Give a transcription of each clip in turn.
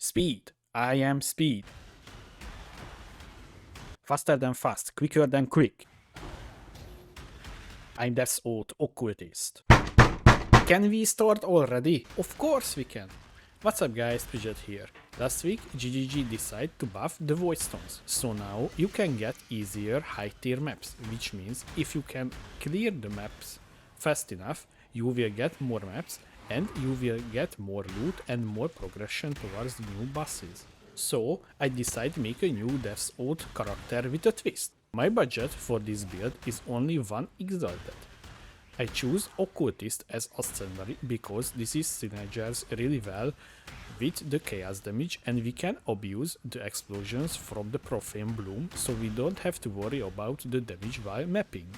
Speed. I am speed. Faster than fast, quicker than quick. I'm Death's Oath Occultist. Can we start already? Of course we can. What's up guys, Pidget here. Last week GGG decided to buff the Void Stones, so now you can get easier high tier maps, which means if you can clear the maps fast enough, you will get more maps and you will get more loot and more progression towards new bosses. So I decided to make a new Death's Oath character with a twist. My budget for this build is only one Exalted. I choose Occultist as Ascendancy because this is synergizes really well with the chaos damage and we can abuse the explosions from the Profane Bloom, so we don't have to worry about the damage while mapping.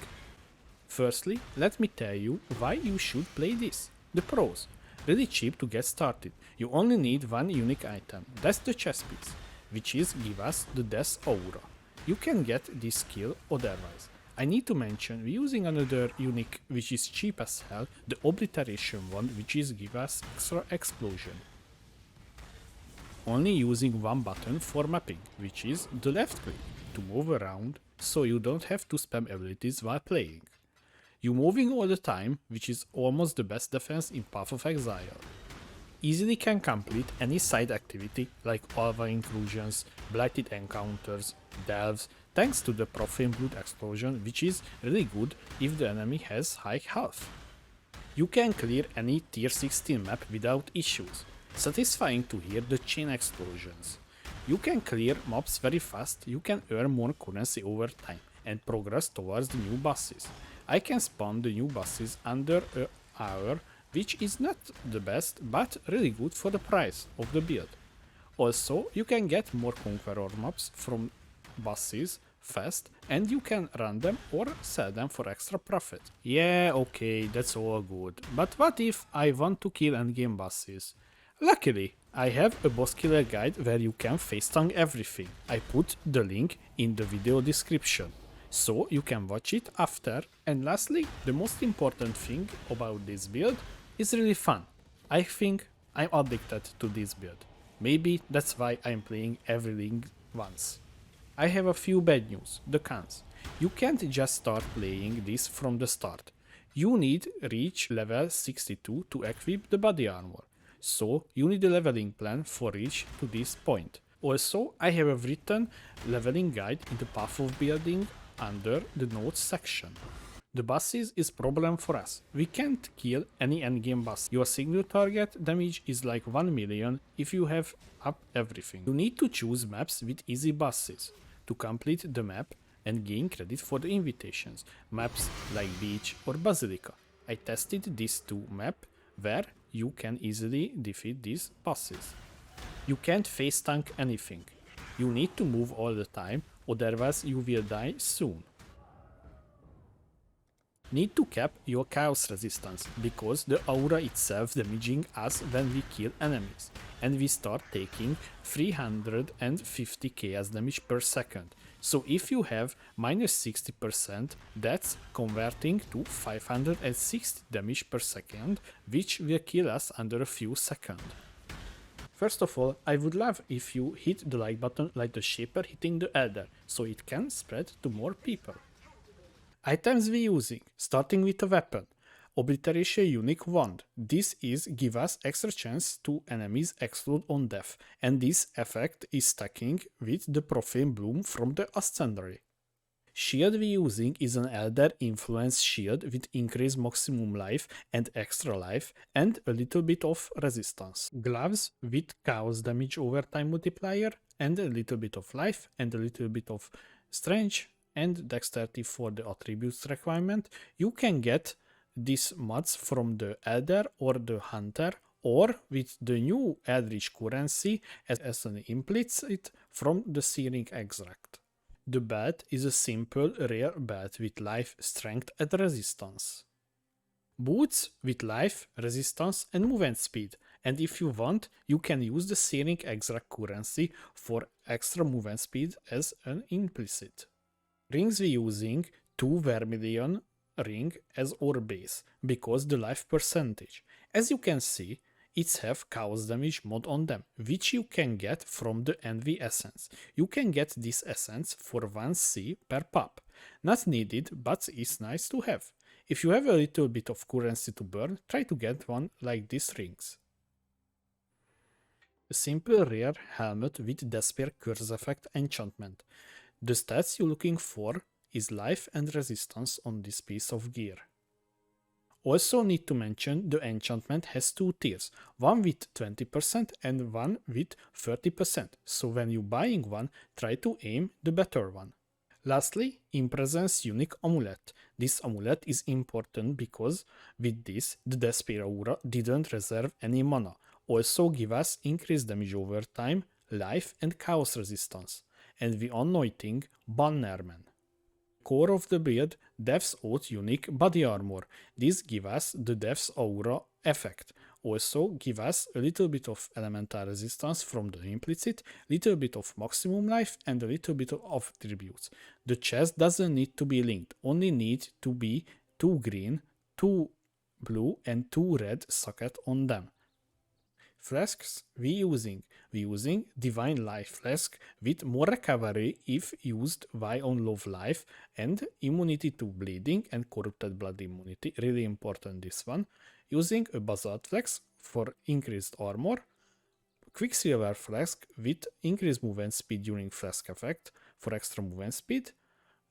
Firstly, let me tell you why you should play this. The pros. Really cheap to get started. You only need one unique item, that's the chest piece, which is give us the Death Aura. You can get this skill otherwise. I need to mention we're using another unique which is cheap as hell, the Obliteration one, which is give us extra explosion. Only using one button for mapping, which is the left click, to move around, so you don't have to spam abilities while playing. You're moving all the time, which is almost the best defense in Path of Exile. Easily can complete any side activity like Alva inclusions, blighted encounters, delves, thanks to the Profane Blood explosion, which is really good if the enemy has high health. You can clear any tier 16 map without issues. Satisfying to hear the chain explosions. You can clear mobs very fast, you can earn more currency over time and progress towards the new bosses. I can spawn the new bosses under an hour, which is not the best, but really good for the price of the build. Also, you can get more Conqueror mobs from bosses fast and you can run them or sell them for extra profit. Yeah, okay, that's all good, but what if I want to kill endgame bosses? Luckily, I have a boss killer guide where you can face tank everything. I put the link in the video description, so you can watch it after. And lastly, the most important thing about this build is really fun. I think I'm addicted to this build. Maybe that's why I'm playing everything once. I have a few bad news, the cons. You can't just start playing this from the start. You need reach level 62 to equip the body armor. So you need a leveling plan for reach to this point. Also, I have a written leveling guide in the path of building under the notes section. The bosses is problem for us. We can't kill any endgame boss. Your single target damage is like 1 million if you have up everything. You need to choose maps with easy bosses to complete the map and gain credit for the invitations. Maps like Beach or Basilica. I tested these two maps where you can easily defeat these bosses. You can't face tank anything. You need to move all the time, otherwise you will die soon. Need to cap your chaos resistance, because the aura itself damaging us when we kill enemies, and we start taking 350 chaos damage per second. So if you have minus 60%, that's converting to 560 damage per second, which will kill us under a few seconds. First of all, I would love if you hit the like button like the Shaper hitting the Elder, so it can spread to more people. Items we using, starting with a weapon. Obliteration unique wand. This is give us extra chance to enemies explode on death, and this effect is stacking with the Profane Bloom from the Ascendancy. Shield we using is an Elder influence shield with increased maximum life and extra life and a little bit of resistance. Gloves with chaos damage over time multiplier and a little bit of life and a little bit of strength and dexterity for the attributes requirement. You can get these mods from the Elder or the Hunter, or with the new Eldritch currency as an implicit from the Searing Extract. The belt is a simple rare belt with life, strength and resistance. Boots with life, resistance and movement speed, and if you want, you can use the Searing Extract currency for extra movement speed as an implicit. Rings we using 2 Vermilion ring as our base, because the life percentage. As you can see, It have chaos damage mod on them, which you can get from the Envy Essence. You can get this essence for 1C per pop. Not needed, but it's nice to have. If you have a little bit of currency to burn, try to get one like these rings. A simple rare helmet with Despair Curse Effect enchantment. The stats you're looking for is life and resistance on this piece of gear. Also need to mention the enchantment has two tiers, one with 20% and one with 30%, so when you buying one, try to aim the better one. Lastly, Impresence Unique Amulet. This amulet is important because with this, the Despair Aura didn't reserve any mana, also give us increased damage over time, life and chaos resistance, and the anointing Bannerman. Core of the build, Death's Oath unique body armor. This give us the Death's Aura effect. Also give us a little bit of elemental resistance from the implicit, little bit of maximum life and a little bit of attributes. The chest doesn't need to be linked, only need to be 2 green, 2 blue and 2 red socket on them. Flasks we using Divine Life Flask with more recovery if used while on low life and immunity to bleeding and corrupted blood immunity, really important this one. Using a Basalt Flask for increased armor, Quicksilver Flask with increased movement speed during Flask effect for extra movement speed,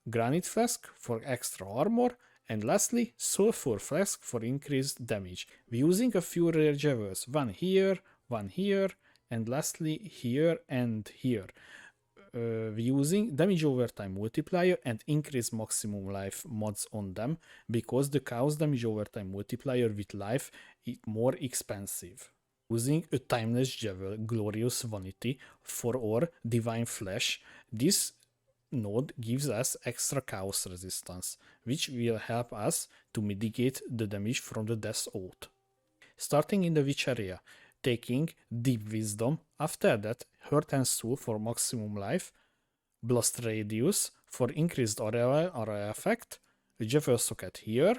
Granite Flask for extra armor, and lastly, Sulfur Flask for increased damage. We're using a few rare jewels, one here, and lastly here and here. We're using damage over time multiplier and increase maximum life mods on them because the chaos damage over time multiplier with life is more expensive. Using a timeless jewel, Glorious Vanity, for our Divine Flesh, this node gives us extra chaos resistance, which will help us to mitigate the damage from the Death's Oath. Starting in the witch area, taking Deep Wisdom, after that Hurt and Soul for maximum life, Blast Radius for increased area effect, Jewel Socket here,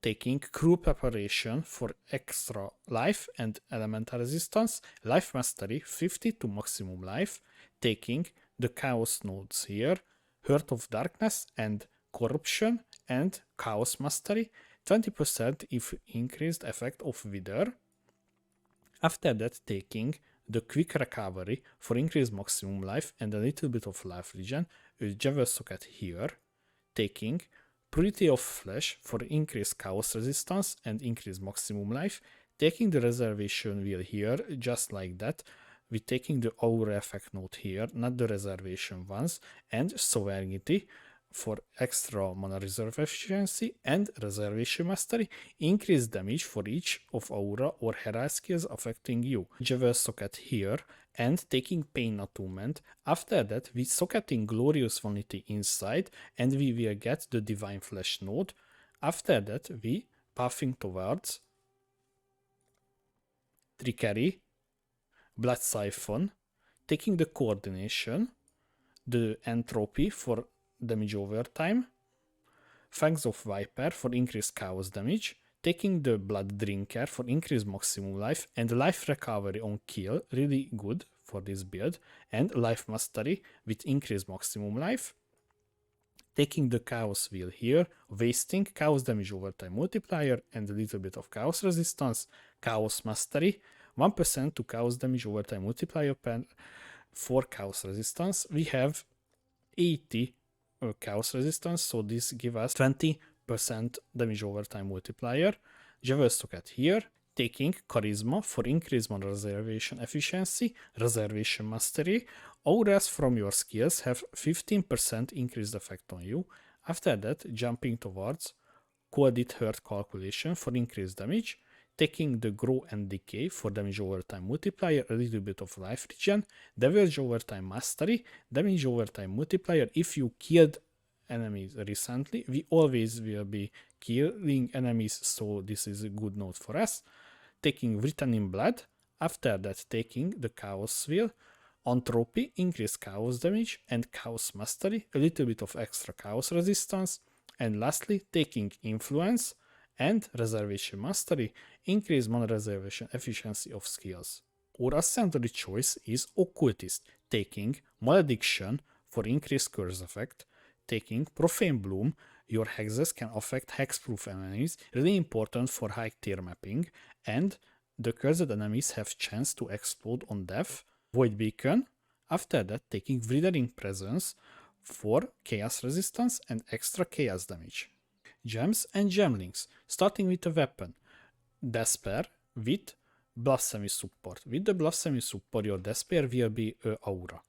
taking Cruel Preparation for extra life and elemental resistance, Life Mastery 50 to maximum life, taking the Chaos nodes here, Heart of Darkness and Corruption and Chaos Mastery, 20% if increased effect of Wither. After that, taking the Quick Recovery for increased maximum life and a little bit of life regen, a Jewel Socket here, taking Purity of Flesh for increased chaos resistance and increased maximum life, taking the Reservation Wheel here, just like that, we're taking the Aura effect node here, not the reservation ones, and Sovereignty for extra mana reserve efficiency and Reservation Mastery, increased damage for each of Aura or Herald skills affecting you. Jewel Socket here, and taking Pain Attunement. After that, we socketing Glorious Vanity inside, and we will get the Divine Flesh node. After that, we pathing towards Trickery, Blood Siphon, taking the Coordination, the Entropy for damage over time, Fangs of Viper for increased chaos damage, taking the Blood Drinker for increased maximum life and life recovery on kill, really good for this build, and Life Mastery with increased maximum life, taking the Chaos Wheel here, wasting Chaos damage over time multiplier and a little bit of chaos resistance, Chaos Mastery, 1% to chaos damage over time multiplier for chaos resistance. We have 80 chaos resistance, so this gives us 20% damage over time multiplier. Jewel Socket here, taking Charisma for increased mana reservation efficiency, Reservation Mastery. Auras from your skills have 15% increased effect on you. After that, jumping towards Coordinate Hurt Calculation for increased damage, taking the Grow and Decay for damage over time multiplier, a little bit of life regen, damage over time mastery, damage over time multiplier. If you killed enemies recently, we always will be killing enemies, so this is a good note for us. Taking Written in Blood, after that taking the Chaos Wheel, Entropy, increased chaos damage, and Chaos Mastery, a little bit of extra chaos resistance, and lastly taking Influence and Reservation Mastery, increase mana reservation efficiency of skills. Our secondary choice is Occultist, taking Malediction for increased curse effect, taking Profane Bloom, your hexes can affect hexproof enemies, really important for high tier mapping, and the cursed enemies have chance to explode on death. Void Beacon, after that taking Withering Presence for chaos resistance and extra chaos damage. Gems and Gemlings, starting with a weapon, Despair with Blasphemy support. With the Blasphemy support, your Despair will be a aura.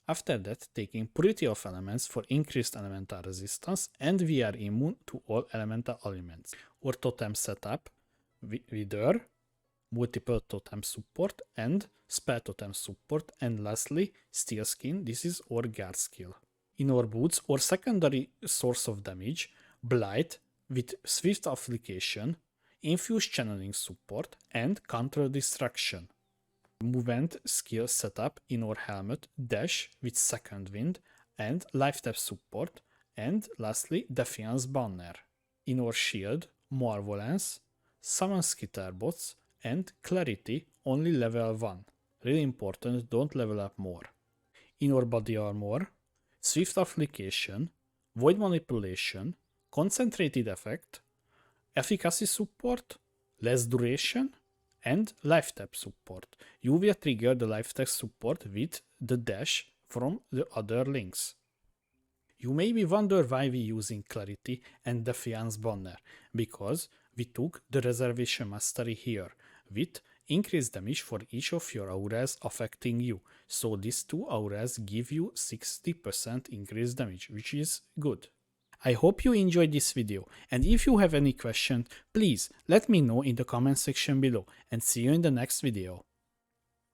After that, taking Purity of Elements for increased elemental resistance, and we are immune to all elemental elements. Or totem setup, Wither, multiple totem support, and spell totem support, and lastly, Steel Skin, this is our guard skill. In our boots, our secondary source of damage, Blight with Swift Application, Infused Channeling support, and Counter Distraction. Movement skill setup in our helmet, Dash with Second Wind and Life Tap support, and lastly Defiance Banner. In our shield, Malevolence, Summon Skitterbots, and Clarity only level 1. Really important, don't level up more. In our body armor, Swift Application, Void Manipulation, Concentrated Effect, Efficacy support, Less Duration, and Life Tap support. You will trigger the Life Tap support with the dash from the other links. You maybe wonder why we using Clarity and Defiance Banner, because we took the Reservation Mastery here, with increased damage for each of your auras affecting you. So these two auras give you 60% increased damage, which is good. I hope you enjoyed this video, and if you have any question, please let me know in the comment section below, and see you in the next video.